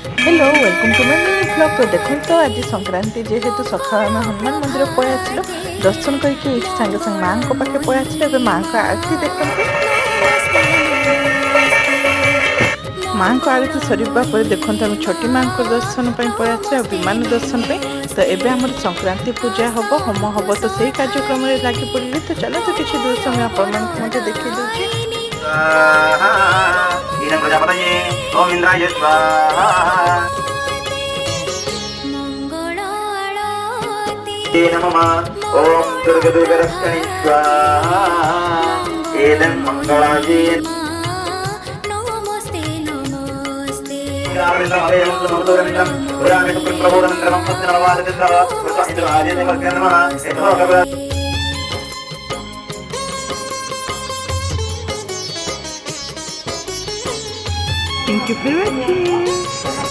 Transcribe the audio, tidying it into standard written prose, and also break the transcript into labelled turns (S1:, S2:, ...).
S1: Hello welcome to my mini blog. तो देखो तो आज संक्रांति जेहेतु सकाल आम हनुमान मंदिर पलि आसिलु दर्शन करके सागे सागे माँ को पाखे पलि आसिलु। माँ को आरती देखते माँ को आरती सरिबा पर देखते आम छोटी माँ को दर्शन पलि आसिलु विमान दर्शन पे। तो एबे हमर संक्रांति पूजा हम होम हम तो सही कार्यक्रम में लगी पड़े। तो चलो तो किसी दूर समय आपण देखी दूसरी
S2: इदं प्रजापतये ओम इंद्राय स्वाहा नमः ओम दुर्गदुर्गरक्षणे स्वाहा एदं मंगलाये
S1: Thank you for watching.